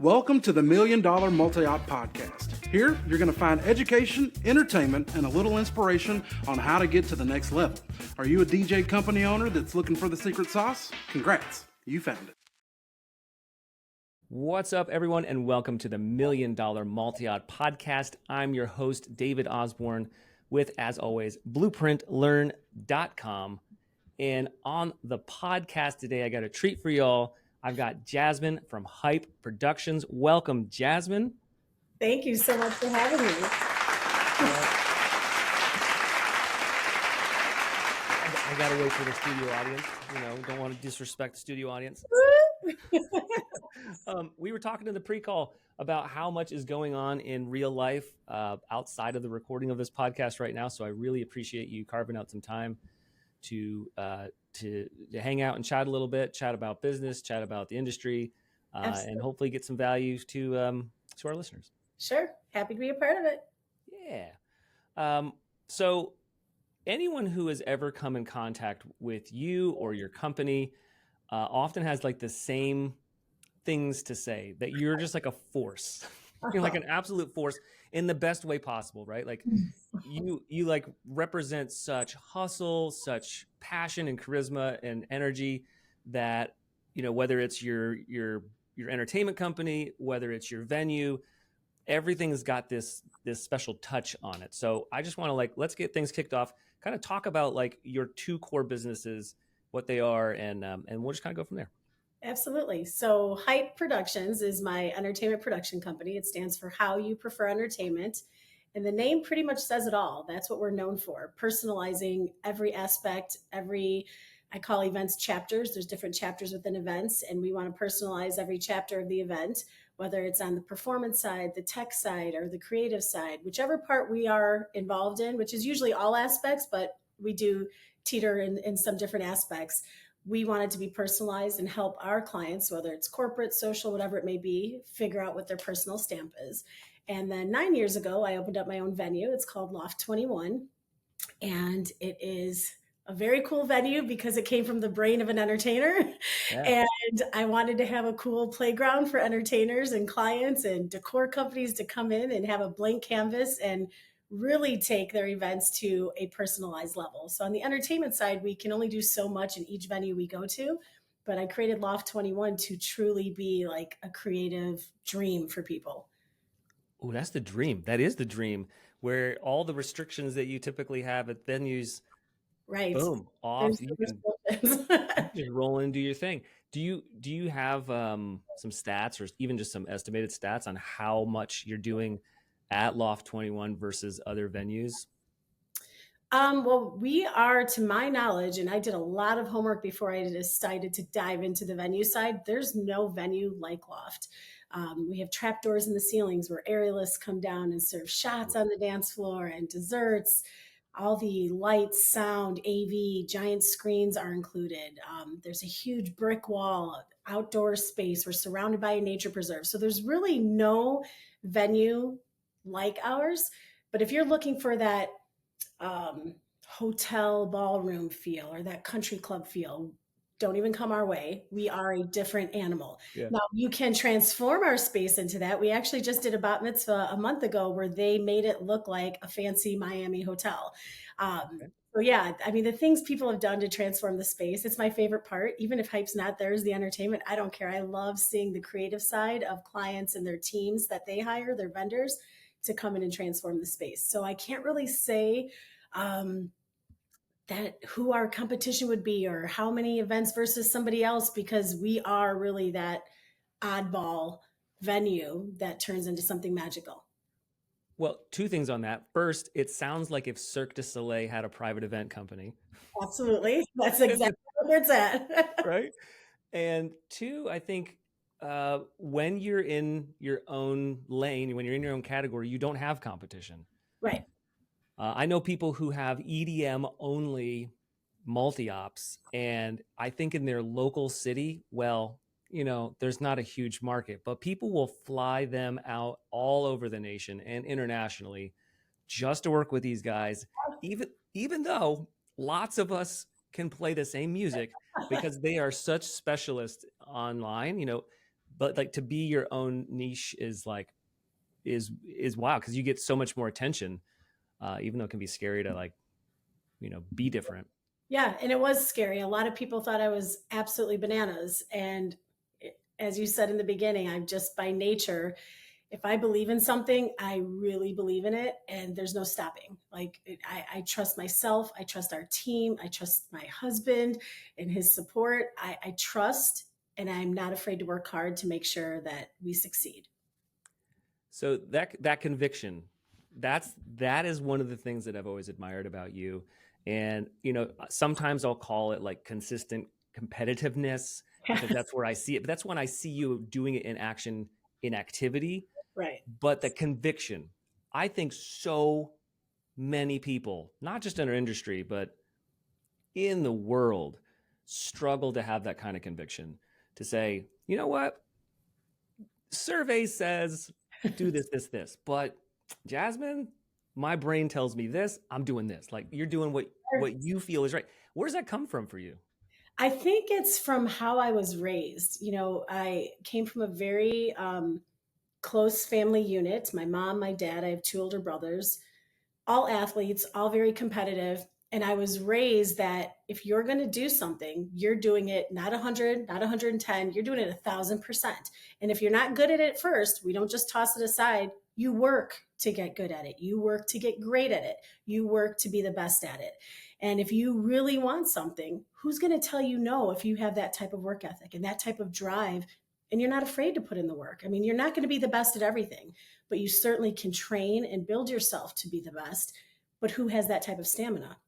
Welcome to the Million Dollar Multi-Op Podcast. Here, you're going to find education, entertainment, and a little inspiration on how to get to the next level. Are you a DJ company owner that's looking for the secret sauce? Congrats, you found it. What's up, everyone, and welcome to the Million Dollar Multi-Op Podcast. I'm your host, David Osborne, with, as always, blueprintlearn.com. And on the podcast today, I got a treat for y'all. I've got Jazmine from Hype Productions. Welcome, Jazmine. Thank you so much for having me. I got to wait for the studio audience. Don't want to disrespect the studio audience. We were talking in the pre-call about how much is going on in real life outside of the recording of this podcast right now. So I really appreciate you carving out some time to hang out and chat a little bit, chat about business, chat about the industry, and hopefully get some value to our listeners. Sure. Happy to be a part of it. Yeah. So anyone who has ever come in contact with you or your company often has like the same things to say, that you're just like a force. You're like an absolute force in the best way possible, right? Like you like represent such hustle, such passion and charisma and energy that, whether it's your entertainment company, whether it's your venue, everything's got this special touch on it. So I just want to let's get things kicked off, kind of talk about like your two core businesses, what they are, and we'll just kind of go from there. Absolutely. So Hype Productions is my entertainment production company. It stands for How You Prefer Entertainment. And the name pretty much says it all. That's what we're known for, personalizing every aspect, I call events chapters. There's different chapters within events, and we want to personalize every chapter of the event, whether it's on the performance side, the tech side, or the creative side, whichever part we are involved in, which is usually all aspects, but we do teeter in some different aspects. We want it to be personalized and help our clients, whether it's corporate, social, whatever it may be, figure out what their personal stamp is. And then 9 years ago, I opened up my own venue. It's called Loft 21. And it is a very cool venue because it came from the brain of an entertainer. Yeah. And I wanted to have a cool playground for entertainers and clients and decor companies to come in and have a blank canvas and really take their events to a personalized level. So on the entertainment side, we can only do so much in each venue we go to, but I created Loft 21 to truly be like a creative dream for people. Oh, that's the dream. That is the dream, where all the restrictions that you typically have at venues, right? Boom, off. You can just roll and do your thing. Do you have some stats or even just some estimated stats on how much you're doing at Loft 21 versus other venues? Well, we are, to my knowledge, and I did a lot of homework before I decided to dive into the venue side. There's no venue like Loft. We have trapdoors in the ceilings where aerialists come down and serve shots on the dance floor and desserts. All the lights, sound, AV, giant screens are included. There's a huge brick wall, outdoor space. We're surrounded by a nature preserve. So there's really no venue like ours. But if you're looking for that hotel ballroom feel or that country club feel, don't even come our way. We are a different animal. Yeah. Now you can transform our space into that. We actually just did a bat mitzvah a month ago where they made it look like a fancy Miami hotel. So yeah, I mean, the things people have done to transform the space, it's my favorite part. Even if Hype's not there as the entertainment, I don't care. I love seeing the creative side of clients and their teams that they hire, their vendors, to come in and transform the space. So I can't really say that who our competition would be or how many events versus somebody else, because we are really that oddball venue that turns into something magical. Well, two things on that. First, it sounds like if Cirque du Soleil had a private event company. Absolutely. That's exactly where it's at. Right. And two, I think when you're in your own lane, when you're in your own category, you don't have competition. Right. I know people who have EDM only multi-ops, and I think in their local city, well, there's not a huge market, but people will fly them out all over the nation and internationally just to work with these guys, even though lots of us can play the same music because they are such specialists online, but like to be your own niche is like is wow, because you get so much more attention, even though it can be scary to like be different. Yeah, and it was scary. A lot of people thought I was absolutely bananas. And as you said in the beginning, I'm just by nature, if I believe in something, I really believe in it, and there's no stopping. Like, I trust myself, I trust our team, I trust my husband and his support. I trust, and I'm not afraid to work hard to make sure that we succeed. So that conviction, that is one of the things that I've always admired about you. And sometimes I'll call it like consistent competitiveness, because that's where I see it. But that's when I see you doing it in action, in activity. Right. But the conviction, I think so many people, not just in our industry, but in the world, struggle to have that kind of conviction to say, you know what, survey says do this, but Jazmine, my brain tells me this, I'm doing this. Like, you're doing what you feel is right. Where does that come from for you? I think it's from how I was raised. I came from a very close family unit. My mom, my dad, I have two older brothers, all athletes, all very competitive. And I was raised that if you're going to do something, you're doing it not 100, not 110, you're doing it 1,000%. And if you're not good at it first, we don't just toss it aside. You work to get good at it. You work to get great at it. You work to be the best at it. And if you really want something, who's going to tell you no if you have that type of work ethic and that type of drive and you're not afraid to put in the work? I mean, you're not going to be the best at everything, but you certainly can train and build yourself to be the best. But who has that type of stamina?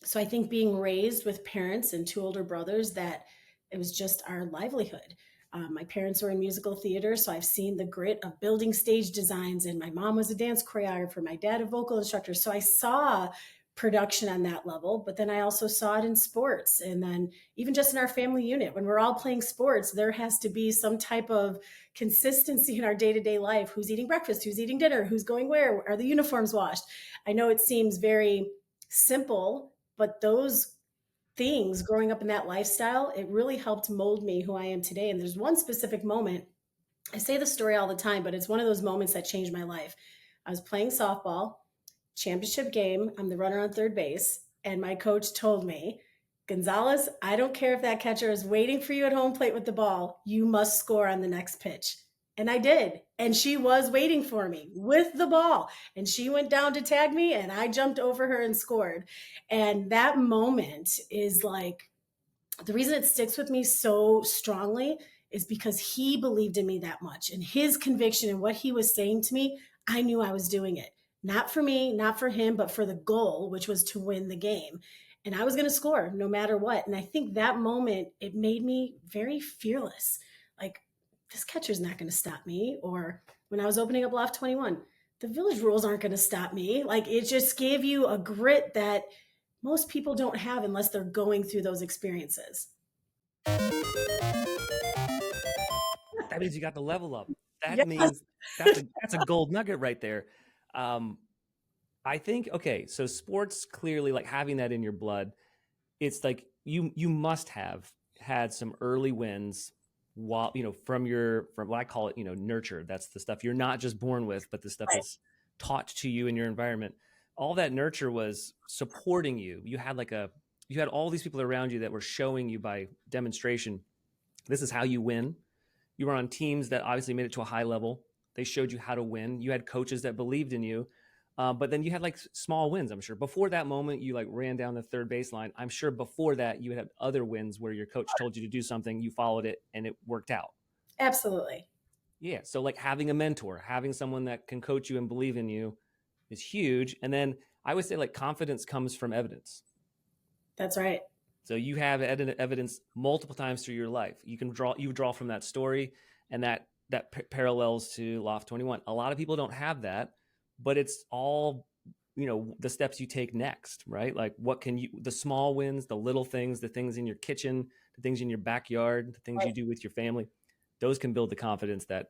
So I think being raised with parents and two older brothers, that it was just our livelihood. My parents were in musical theater, so I've seen the grit of building stage designs, and my mom was a dance choreographer, my dad a vocal instructor. So I saw production on that level, but then I also saw it in sports. And then even just in our family unit, when we're all playing sports, there has to be some type of consistency in our day-to-day life. Who's eating breakfast? Who's eating dinner? Who's going where? Are the uniforms washed? I know it seems very simple, but those things growing up in that lifestyle, it really helped mold me who I am today. And there's one specific moment, I say the story all the time, but it's one of those moments that changed my life. I was playing softball, championship game. I'm the runner on third base. And my coach told me, Gonzalez, I don't care if that catcher is waiting for you at home plate with the ball. You must score on the next pitch. And I did. And she was waiting for me with the ball. And she went down to tag me, and I jumped over her and scored. And that moment is like, the reason it sticks with me so strongly is because he believed in me that much. And his conviction and what he was saying to me, I knew I was doing it. Not for me, not for him, but for the goal, which was to win the game. And I was going to score no matter what. And I think that moment, it made me very fearless. Like, this catcher's not going to stop me. Or when I was opening up Loft 21, the village rules aren't going to stop me. Like, it just gave you a grit that most people don't have unless they're going through those experiences. That means you got the level up. That Yes. means that's a gold nugget right there. I think, okay, so sports, clearly, like having that in your blood, it's like you must have had some early wins while from what I call it, nurture. That's the stuff you're not just born with, but the stuff Right. that's taught to you in your environment. All that nurture was supporting you. You had all these people around you that were showing you by demonstration, this is how you win. You were on teams that obviously made it to a high level. They showed you how to win. You had coaches that believed in you. But then you had like small wins, I'm sure. Before that moment, you like ran down the third baseline. I'm sure before that, you had other wins where your coach told you to do something, you followed it, and it worked out. Absolutely. Yeah. So like having a mentor, having someone that can coach you and believe in you is huge. And then I would say like confidence comes from evidence. That's right. So you have evidence multiple times through your life. You draw from that story, and that parallels to Loft 21. A lot of people don't have that, but it's all, the steps you take next, right? Like the small wins, the little things, the things in your kitchen, the things in your backyard, the things you do with your family, those can build the confidence that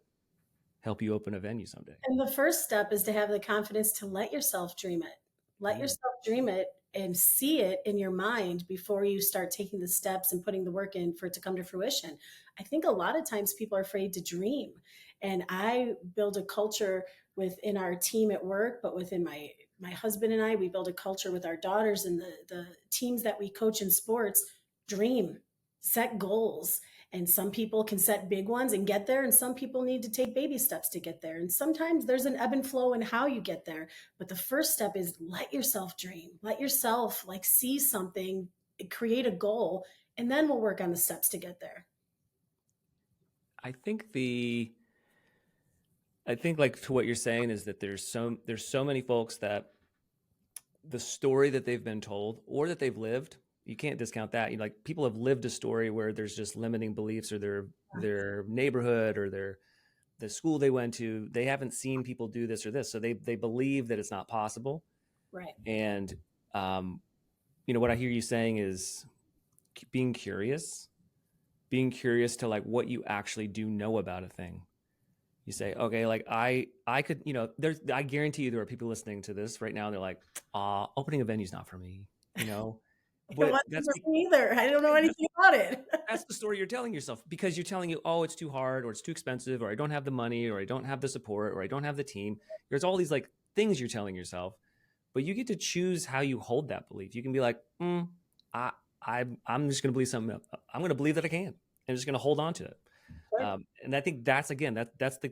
help you open a venue someday. And the first step is to have the confidence to let yourself dream it. Let yourself dream it and see it in your mind before you start taking the steps and putting the work in for it to come to fruition. I think a lot of times people are afraid to dream. And I build a culture within our team at work, but within my husband and I, we build a culture with our daughters and the teams that we coach in sports. Dream, set goals. And some people can set big ones and get there, and some people need to take baby steps to get there. And sometimes there's an ebb and flow in how you get there. But the first step is let yourself dream, let yourself like see something, create a goal, and then we'll work on the steps to get there. I think like to what you're saying is that there's so many folks that the story that they've been told or that they've lived, you can't discount that. Like people have lived a story where there's just limiting beliefs, or their neighborhood or the school they went to, they haven't seen people do this or this, so they believe that it's not possible. Right. And what I hear you saying is being curious to like what you actually do know about a thing. You say, okay, like I could, I guarantee you there are people listening to this right now and they're like, opening a venue's not for me, But that's for me either. I don't know anything about it. That's the story you're telling yourself, because you're telling you, oh, it's too hard, or it's too expensive, or I don't have the money, or I don't have the support, or I don't have the team. There's all these like things you're telling yourself, but you get to choose how you hold that belief. You can be like, I'm just going to believe something else. I'm going to believe that I can. I'm just going to hold on to it. Sure. And I think that's like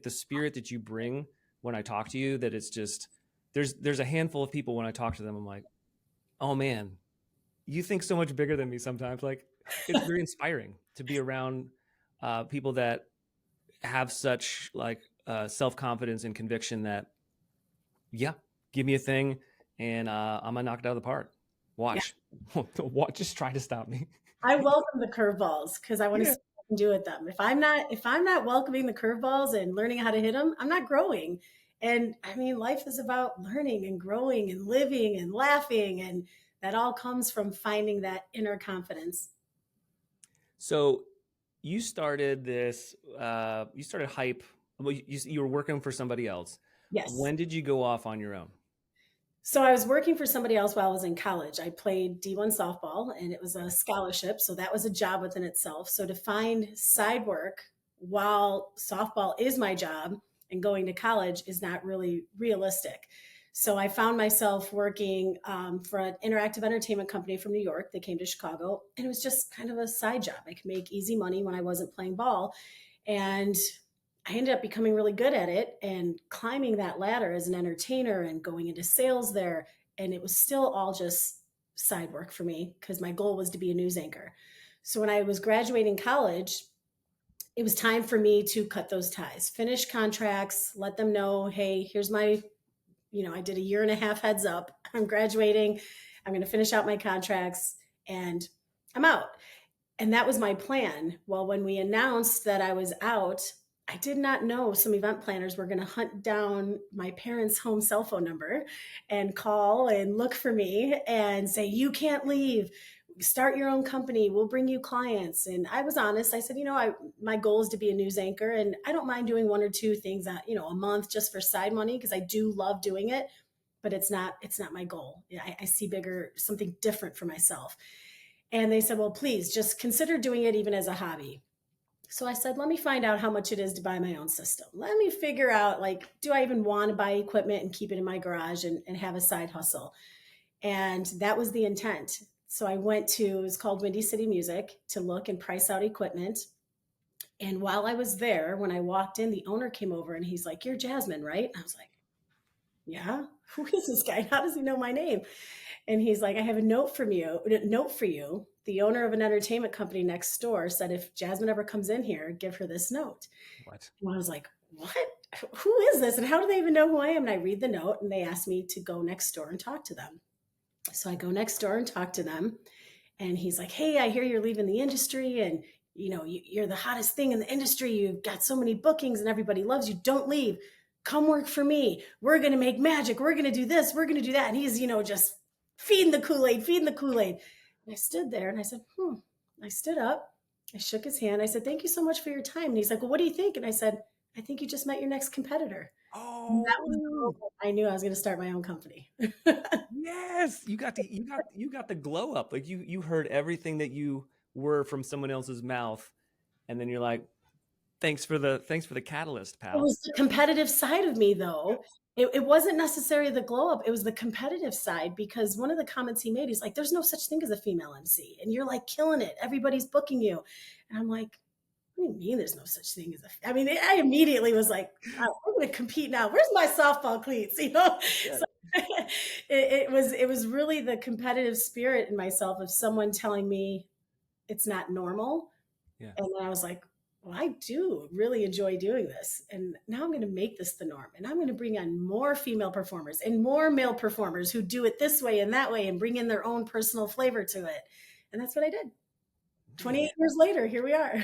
the spirit that you bring when I talk to you, that it's just, there's a handful of people when I talk to them, I'm like, oh man, you think so much bigger than me sometimes. Like it's very inspiring to be around people that have such like self-confidence and conviction that, yeah, give me a thing and I'm gonna knock it out of the park. Watch. Yeah. Watch, just try to stop me. I welcome the curveballs because I want to see what I can do with them. If I'm not welcoming the curveballs and learning how to hit them, I'm not growing. And I mean, life is about learning and growing and living and laughing, and that all comes from finding that inner confidence. So you started this, you started Hype. Well, you were working for somebody else. Yes. When did you go off on your own? So I was working for somebody else while I was in college. I played D1 softball and it was a scholarship. So that was a job within itself. So to find side work while softball is my job and going to college is not really realistic. So I found myself working for an interactive entertainment company from New York. They came to Chicago, and it was just kind of a side job. I could make easy money when I wasn't playing ball. And I ended up becoming really good at it and climbing that ladder as an entertainer and going into sales there. And it was still all just side work for me because my goal was to be a news anchor. So when I was graduating college, it was time for me to cut those ties, finish contracts, let them know, hey, here's my, I did a 1.5 years heads up. I'm graduating. I'm going to finish out my contracts and I'm out. And that was my plan. Well, when we announced that I was out, I did not know some event planners were going to hunt down my parents' home cell phone number and call and look for me and say, you can't leave. Start your own company. We'll bring you clients. And I was honest. I said, my goal is to be a news anchor, and I don't mind doing 1 or 2 things, a month just for side money, because I do love doing it, but it's not my goal. I see bigger, something different for myself. And they said, well, please just consider doing it even as a hobby. So I said, let me find out how much it is to buy my own system. Let me figure out, do I even want to buy equipment and keep it in my garage and have a side hustle? And that was the intent. So I went to, it was called Windy City Music, to look and price out equipment. And while I was there, when I walked in, the owner came over and he's like, you're Jazmine, right? And I was like, yeah, who is this guy? How does he know my name? And he's like, I have a note for you. The owner of an entertainment company next door said, if Jazmine ever comes in here, give her this note. What? And I was like, what? Who is this? And how do they even know who I am? And I read the note, and they asked me to go next door and talk to them. So I go next door and talk to them. And he's like, hey, I hear you're leaving the industry, and you're the hottest thing in the industry. You've got so many bookings and everybody loves you. Don't leave. Come work for me. We're going to make magic. We're going to do this. We're going to do that. And he's, just feeding the Kool-Aid. And I stood there and I said, I stood up. I shook his hand. I said, thank you so much for your time. And he's like, well, what do you think? And I said, I think you just met your next competitor. Oh. that was the Oh, moment I knew I was going to start my own company. yes. You got the glow up. Like you heard everything that you were from someone else's mouth, and then you're like, thanks for the catalyst, It pal. was the competitive side of me, though. It wasn't necessarily the glow up. It was the competitive side because one of the comments he made, he's like, "There's no such thing as a female MC, and you're like killing it. Everybody's booking you." And I'm like, "What do you mean there's no such thing as a?" I mean, I immediately was like, "We're going to compete now. Where's my softball cleats?" You know. Yeah. So it was really the competitive spirit in myself of someone telling me it's not normal. Yeah. And then I was like, well, I do really enjoy doing this. And now I'm going to make this the norm. And I'm going to bring on more female performers and more male performers who do it this way and that way and bring in their own personal flavor to it. And that's what I did. 28 Man. years later, here we are.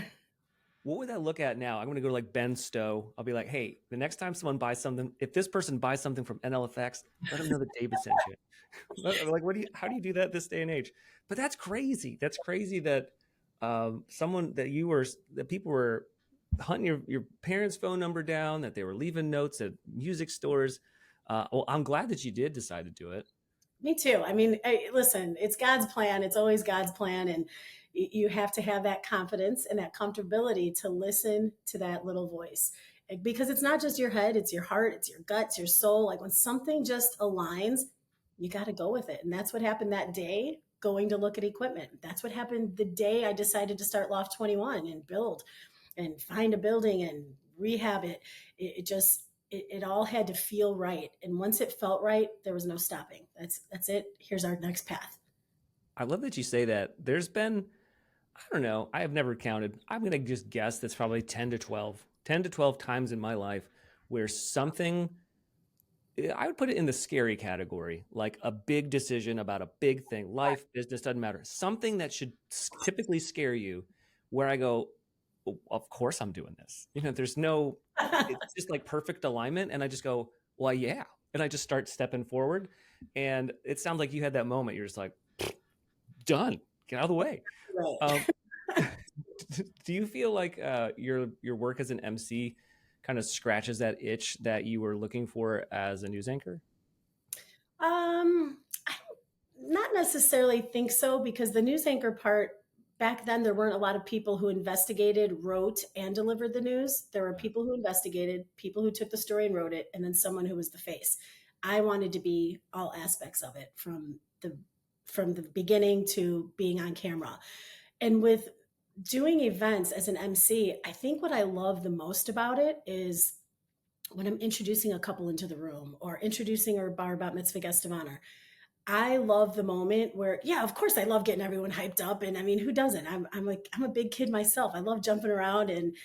What would I look at now? I'm going to go to like Ben Stowe. I'll be like, hey, the next time someone buys something, if this person buys something from NLFX, let them know that David sent you. Like, how do you do that this day and age? But that's crazy. That's crazy that someone that people were hunting your parents' phone number down, that they were leaving notes at music stores. Well, I'm glad that you did decide to do it. Me too. I mean, listen, it's God's plan. It's always God's plan. And you have to have that confidence and that comfortability to listen to that little voice because it's not just your head, it's your heart, it's your gut, it's your soul. Like when something just aligns, you got to go with it. And that's what happened that day going to look at equipment. That's what happened the day I decided to start Loft 21 and build and find a building and rehab it. It all had to feel right. And once it felt right, there was no stopping. That's it. Here's our next path. I love that you say that. There's been, I don't know, I have never counted. I'm going to just guess that's probably 10 to 12 times in my life where something, I would put it in the scary category, like a big decision about a big thing, life, business, doesn't matter. Something that should typically scare you, where I go, "Oh, of course I'm doing this." There's no, it's just like perfect alignment. And I just go, well, yeah. And I just start stepping forward. And it sounds like you had that moment. You're just like, done, get out of the way. Right. Um, do you feel like your work as an MC kind of scratches that itch that you were looking for as a news anchor? I not necessarily think so because the news anchor part back then there weren't a lot of people who investigated, wrote, and delivered the news. There were people who investigated, people who took the story and wrote it, and then someone who was the face. I wanted to be all aspects of it from the beginning to being on camera. And with doing events as an MC, I think what I love the most about it is when I'm introducing a couple into the room or introducing our bar bat mitzvah guest of honor. I love the moment where, yeah, of course, I love getting everyone hyped up. And I mean, who doesn't? I'm a big kid myself. I love jumping around and,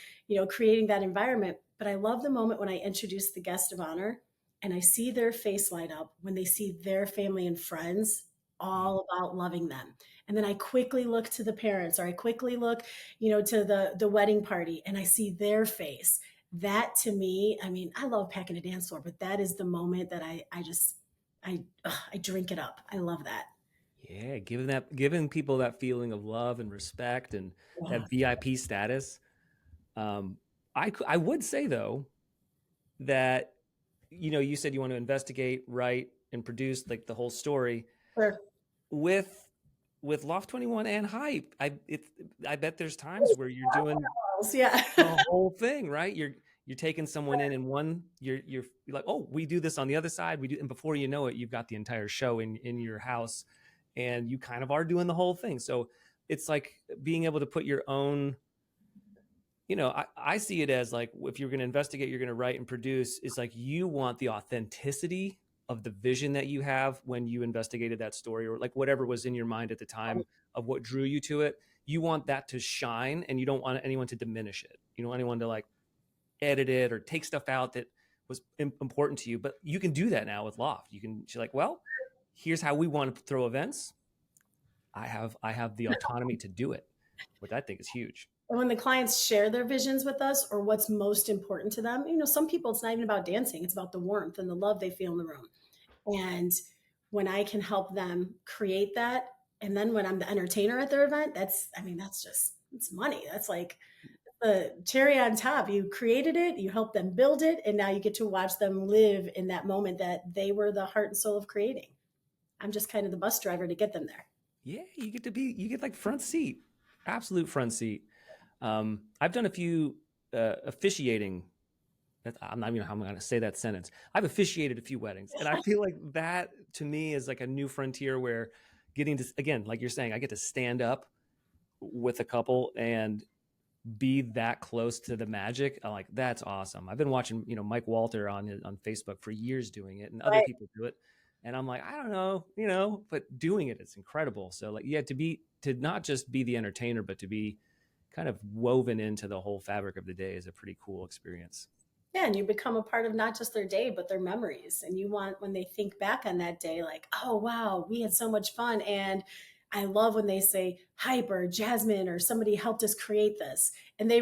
creating that environment. But I love the moment when I introduce the guest of honor and I see their face light up when they see their family and friends all about loving them. And then I quickly look to the parents or I quickly look, to the wedding party and I see their face. That to me, I mean, I love packing a dance floor, but that is the moment that I drink it up. I love that. Yeah, giving people that feeling of love and respect and Yeah. that VIP status. I would say though that you said you want to investigate, write, and produce like the whole story Sure. with Loft 21 and Hype. I bet there's times where you're doing Yeah. the whole thing, right? You're taking someone in and one you're like, oh, we do this on the other side, we do, and before you know it, you've got the entire show in your house, and you kind of are doing the whole thing. So it's like being able to put your own, I see it as like if you're going to investigate, you're going to write and produce. It's like you want the authenticity of the vision that you have when you investigated that story, or like whatever was in your mind at the time of what drew you to it. You want that to shine, and you don't want anyone to diminish it. You don't want anyone to like edit it or take stuff out that was important to you. But you can do that now with Loft. She's like, well, here's how we want to throw events. I have the autonomy to do it, which I think is huge. And when the clients share their visions with us or what's most important to them, some people it's not even about dancing, it's about the warmth and the love they feel in the room. And when I can help them create that, and then when I'm the entertainer at their event, it's money. That's like the cherry on top. You created it, you helped them build it, and now you get to watch them live in that moment that they were the heart and soul of creating. I'm just kind of the bus driver to get them there. Yeah, you get like front seat, absolute front seat. I've done a few officiating. I'm not even how I'm going to say that sentence. I've officiated a few weddings, and I feel like that to me is like a new frontier where getting to, again, like you're saying, I get to stand up with a couple and be that close to the magic. I'm like, that's awesome. I've been watching, Mike Walter on Facebook for years doing it, and other Right. people do it. And I'm like, I don't know, but doing it, it's incredible. So like, yeah, to not just be the entertainer, but to be kind of woven into the whole fabric of the day is a pretty cool experience. Yeah, and you become a part of not just their day, but their memories. And you want when they think back on that day, like, oh wow, we had so much fun. And I love when they say hype or Jazmine or somebody helped us create this. And they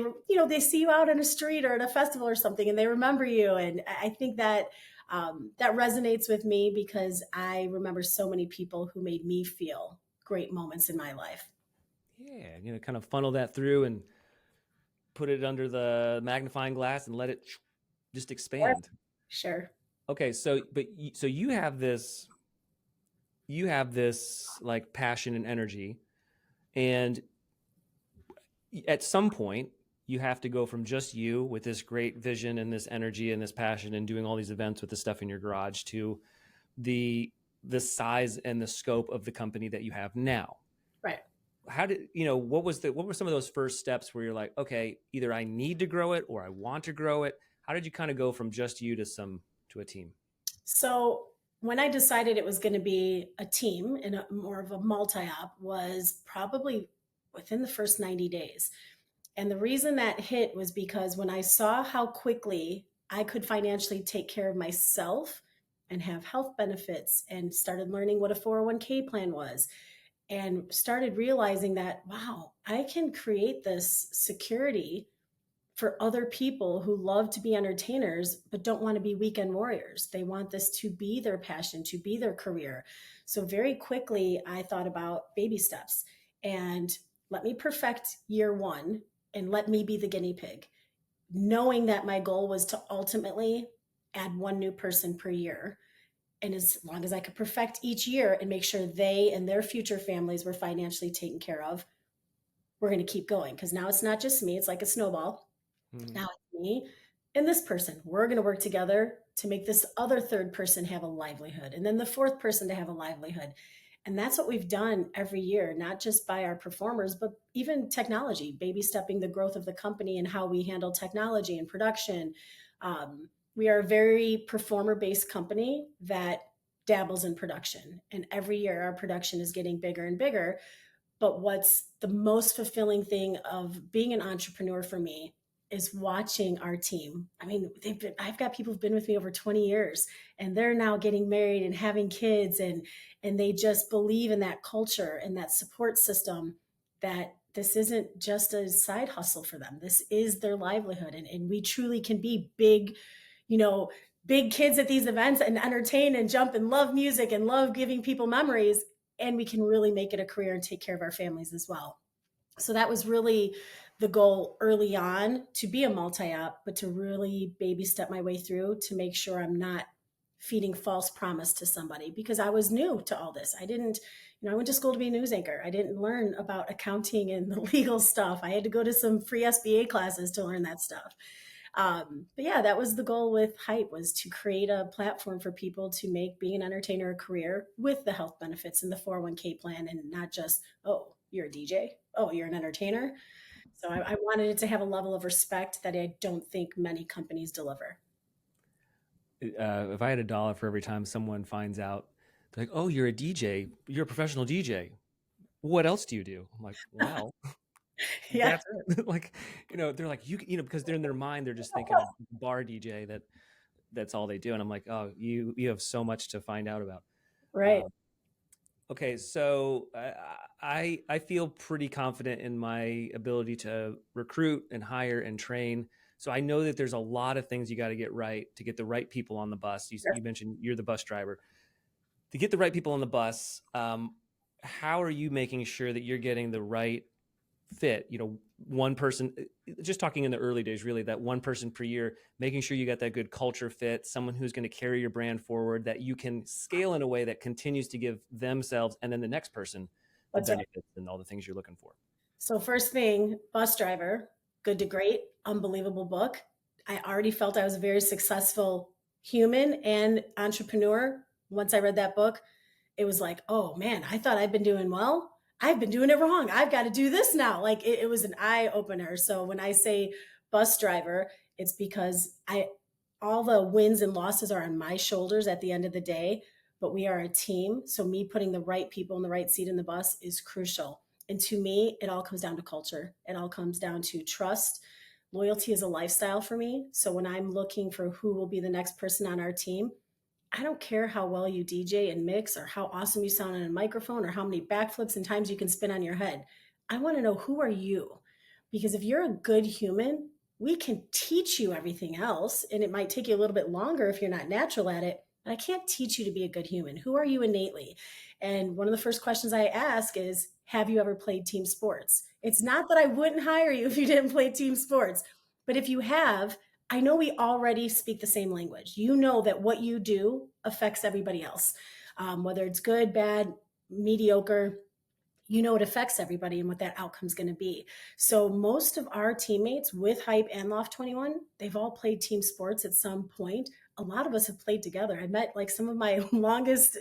see you out in a street or at a festival or something, and they remember you. And I think that that resonates with me because I remember so many people who made me feel great moments in my life. Yeah, kind of funnel that through and put it under the magnifying glass and let it just Sure. expand. Sure. Okay, so you have this like passion and energy, and at some point you have to go from just you with this great vision and this energy and this passion and doing all these events with the stuff in your garage to the size and the scope of the company that you have now. Right. How did what were some of those first steps where you're like, okay, either I need to grow it or I want to grow it? How did you kind of go from just you to a team? So when I decided it was going to be a team and more of a multi-op was probably within the first 90 days. And the reason that hit was because when I saw how quickly I could financially take care of myself and have health benefits and started learning what a 401k plan was and started realizing that, wow, I can create this security for other people who love to be entertainers but don't want to be weekend warriors. They want this to be their passion, to be their career. So very quickly, I thought about baby steps and let me perfect year one and let me be the guinea pig, knowing that my goal was to ultimately add one new person per year. And as long as I could perfect each year and make sure they and their future families were financially taken care of, we're going to keep going. Because now it's not just me, it's like a snowball. Mm-hmm. Now it's me and this person. We're going to work together to make this other third person have a livelihood, and then the fourth person to have a livelihood. And that's what we've done every year, not just by our performers, but even technology, baby stepping the growth of the company and how we handle technology and production. We are a very performer based company that dabbles in production. And every year our production is getting bigger and bigger. But what's the most fulfilling thing of being an entrepreneur for me is watching our team. I mean, I've got people who've been with me over 20 years and they're now getting married and having kids and they just believe in that culture and that support system that this isn't just a side hustle for them. This is their livelihood. And we truly can be big, you know, big kids at these events and entertain and jump and love music and love giving people memories. And we can really make it a career and take care of our families as well. So that was really the goal early on, to be a multi-op, but to really baby step my way through to make sure I'm not feeding false promise to somebody, because I was new to all this. I didn't, I went to school to be a news anchor. I didn't learn about accounting and the legal stuff. I had to go to some free SBA classes to learn that stuff. But yeah, that was the goal with Hype, was to create a platform for people to make being an entertainer a career with the health benefits and the 401k plan, and not just, oh, you're a DJ, oh, you're an entertainer. So I wanted it to have a level of respect that I don't think many companies deliver. If I had $1 for every time someone finds out, they're like, "Oh, you're a DJ. You're a professional DJ. What else do you do?" I'm like, "Well, Yeah, that's it." Like, they're like, because they're in their mind, they're just thinking bar DJ. That's all they do. And I'm like, "Oh, you have so much to find out about." right. Uh, okay, so I feel pretty confident in my ability to recruit and hire and train. So I know that there's a lot of things you got to get right to get the right people on the bus. You mentioned you're the bus driver. To get the right people on the bus, how are you making sure that you're getting the right fit? one person, just talking in the early days, really, that one person per year, making sure you got that good culture fit, someone who's going to carry your brand forward, that you can scale in a way that continues to give themselves and then the next person the That's right. benefits and all the things you're looking for. So first thing, Bus Driver, Good to Great, unbelievable book. I already felt I was a very successful human and entrepreneur. Once I read that book, it was like, oh man, I thought I'd been doing well. I've been doing it wrong. I've got to do this now. Like it was an eye opener. So when I say Bus Driver, it's because all the wins and losses are on my shoulders at the end of the day, but we are a team. So me putting the right people in the right seat in the bus is crucial. And to me, it all comes down to culture. It all comes down to trust. Loyalty is a lifestyle for me. So when I'm looking for who will be the next person on our team, I don't care how well you DJ and mix or how awesome you sound on a microphone or how many backflips and times you can spin on your head. I want to know, who are you? Because if you're a good human, we can teach you everything else. And it might take you a little bit longer if you're not natural at it, but I can't teach you to be a good human. Who are you innately? And one of the first questions I ask is, have you ever played team sports? It's not that I wouldn't hire you if you didn't play team sports, but if you have, I know we already speak the same language. You know that what you do affects everybody else, whether it's good, bad, mediocre. You know it affects everybody and what that outcome is going to be. So most of our teammates with Hype and Loft 21, they've all played team sports at some point. A lot of us have played together. I met like some of my longest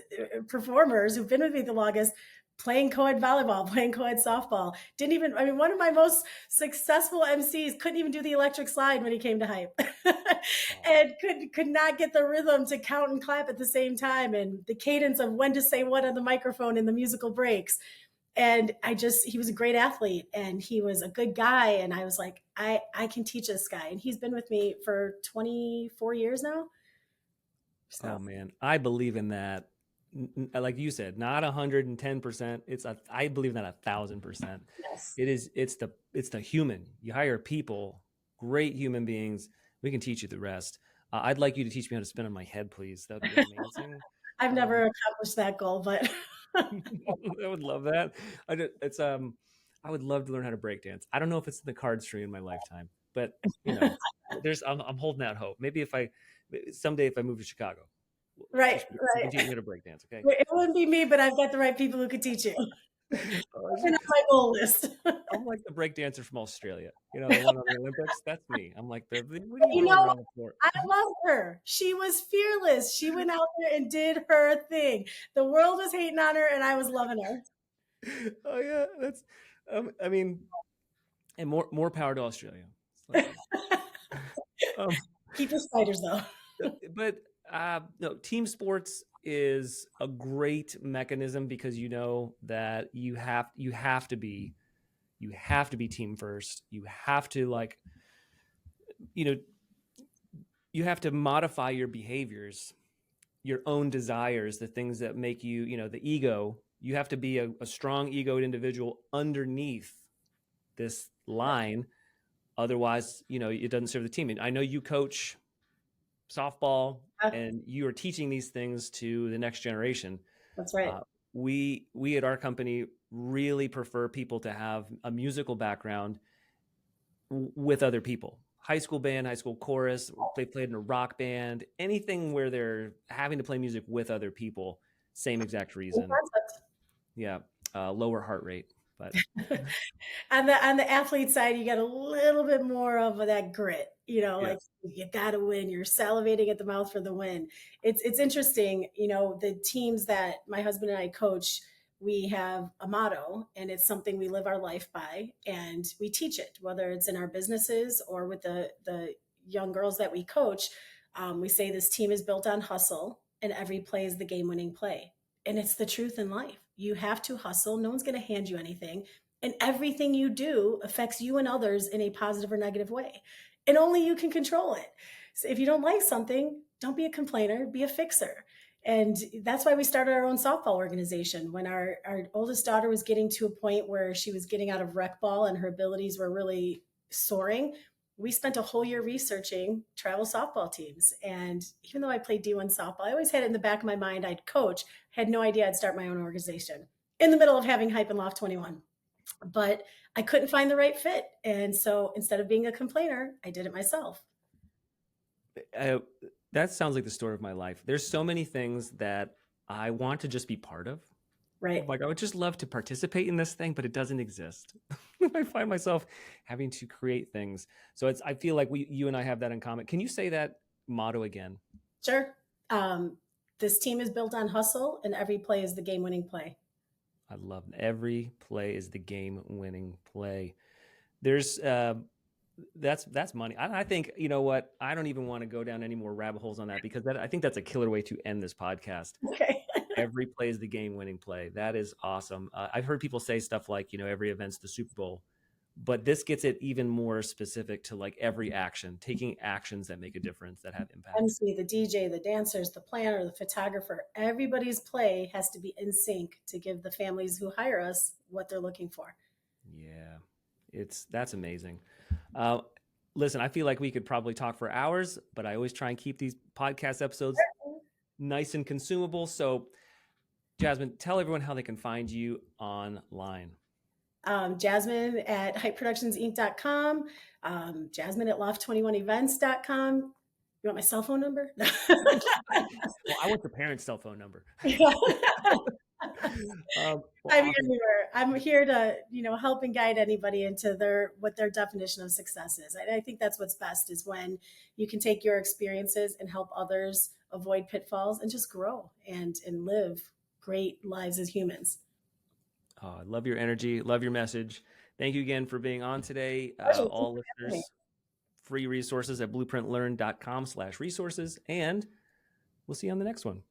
performers who've been with me the longest, playing co-ed volleyball, playing co-ed softball. One of my most successful MCs couldn't even do the electric slide when he came to Hype and could not get the rhythm to count and clap at the same time and the cadence of when to say what on the microphone in the musical breaks. And he was a great athlete and he was a good guy. And I was like, I can teach this guy. And he's been with me for 24 years now. So. Oh man, I believe in that. Like you said, not 110%. I believe in that 1,000%. Yes. It's the human. You hire people, great human beings. We can teach you the rest. I'd like you to teach me how to spin on my head, please. That'd be amazing. I've never accomplished that goal, but I would love that. I would love to learn how to break dance. I don't know if it's in the cards for me in my lifetime, but I'm holding out hope. Maybe someday if I move to Chicago, right. You can teach me how to break dance. Okay. It wouldn't be me, but I've got the right people who could teach you. On my goal list. I'm like the break dancer from Australia. The one on the Olympics. That's me. I'm like what are you know, I love her. She was fearless. She went out there and did her thing. The world was hating on her, and I was loving her. Oh yeah, that's. And more power to Australia. Keep your spiders though. But no, team sports is a great mechanism because you know that you have to be team first. You have to you have to modify your behaviors, your own desires, the things that make you, the ego. You have to be a strong egoed individual underneath this line. Otherwise, it doesn't serve the team. And I know you coach softball and you are teaching these things to the next generation. That's right. We at our company really prefer people to have a musical background with other people. High school band, high school chorus, they played in a rock band, anything where they're having to play music with other people, same exact reason. Yeah, lower heart rate. But on the athlete side, you got a little bit more of that grit, like you got to win. You're salivating at the mouth for the win. It's interesting, the teams that my husband and I coach, we have a motto and it's something we live our life by and we teach it, whether it's in our businesses or with the young girls that we coach. We say this team is built on hustle and every play is the game-winning play. And it's the truth in life. You have to hustle. No one's going to hand you anything. And everything you do affects you and others in a positive or negative way. And only you can control it. So if you don't like something, don't be a complainer, be a fixer. And that's why we started our own softball organization. When our oldest daughter was getting to a point where she was getting out of rec ball and her abilities were really soaring, we spent a whole year researching travel softball teams. And even though I played D1 softball, I always had it in the back of my mind I'd coach. Had no idea I'd start my own organization in the middle of having Hype and Loft 21. but I couldn't find the right fit. And so instead of being a complainer, I did it myself. Uh, that sounds like the story of my life. There's so many things that I want to just be part of. Right. Like I would just love to participate in this thing, but it doesn't exist. I find myself having to create things. So I feel like you and I have that in common. Can you say that motto again? Sure. This team is built on hustle, and every play is the game-winning play. I love every play is the game-winning play. There's that's money. I think, you know what? I don't even want to go down any more rabbit holes on that, because I think that's a killer way to end this podcast. Okay. Every play is the game-winning play. That is awesome. I've heard people say stuff like, every event's the Super Bowl, but this gets it even more specific to like every action, taking actions that make a difference, that have impact. MC, the DJ, the dancers, the planner, the photographer, everybody's play has to be in sync to give the families who hire us what they're looking for. Yeah, that's amazing. Listen, I feel like we could probably talk for hours, but I always try and keep these podcast episodes nice and consumable. So Jazmine, tell everyone how they can find you online. Jazmine at hypeproductionsinc.com, Jazmine at loft21events.com. You want my cell phone number? Well, I want your parents' cell phone number. I'm everywhere. I'm here to, help and guide anybody into what their definition of success is. I think that's what's best, is when you can take your experiences and help others avoid pitfalls and just grow and live great lives as humans. Oh, I love your energy. Love your message. Thank you again for being on today. All listeners, free resources at blueprintlearn.com/resources, and we'll see you on the next one.